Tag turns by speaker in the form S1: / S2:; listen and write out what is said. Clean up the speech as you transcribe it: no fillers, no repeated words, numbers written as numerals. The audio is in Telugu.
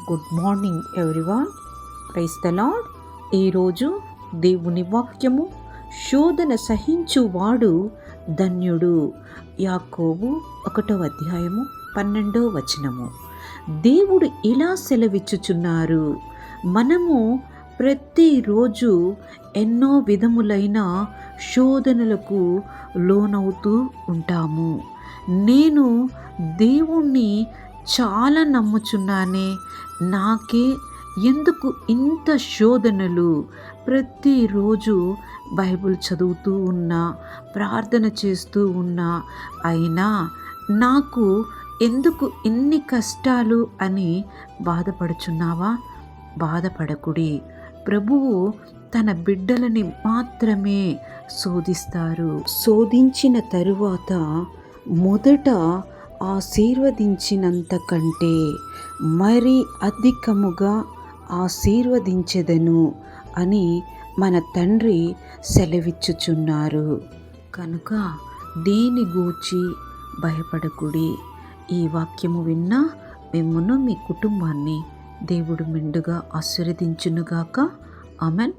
S1: Good morning everyone. Praise the lord. ఈరోజు దేవుని వాక్యము, శోధన సహించువాడు ధన్యుడు. యాకోబు 1వ అధ్యాయము 12వ వచనము. దేవుడు ఇలా సెలవిచ్చుచున్నారు, మనము ప్రతిరోజు ఎన్నో విధములైన శోధనలకు లోనవుతూ ఉంటాము. నేను దేవుణ్ణి చాలా నమ్ముచున్నానే, నాకే ఎందుకు ఇంత శోధనలు? ప్రతిరోజు బైబిల్ చదువుతూ ఉన్నా, ప్రార్థన చేస్తూ ఉన్నా, అయినా నాకు ఎందుకు ఇన్ని కష్టాలు అని బాధపడుచున్నావా? బాధపడకుడి. ప్రభువు తన బిడ్డలని మాత్రమే శోధిస్తారు. శోధించిన తరువాత మొదట ఆశీర్వదించినంత కంటే మరి అధికముగా ఆశీర్వదించెదను అని మన తండ్రి సెలవిచ్చుచున్నారు. కనుక దేని గూర్చి భయపడకుడి. ఈ వాక్యము విన్న మిమ్మును, మీ కుటుంబాన్ని దేవుడు మెండుగా ఆశీర్వదించునుగాక. ఆమెన్.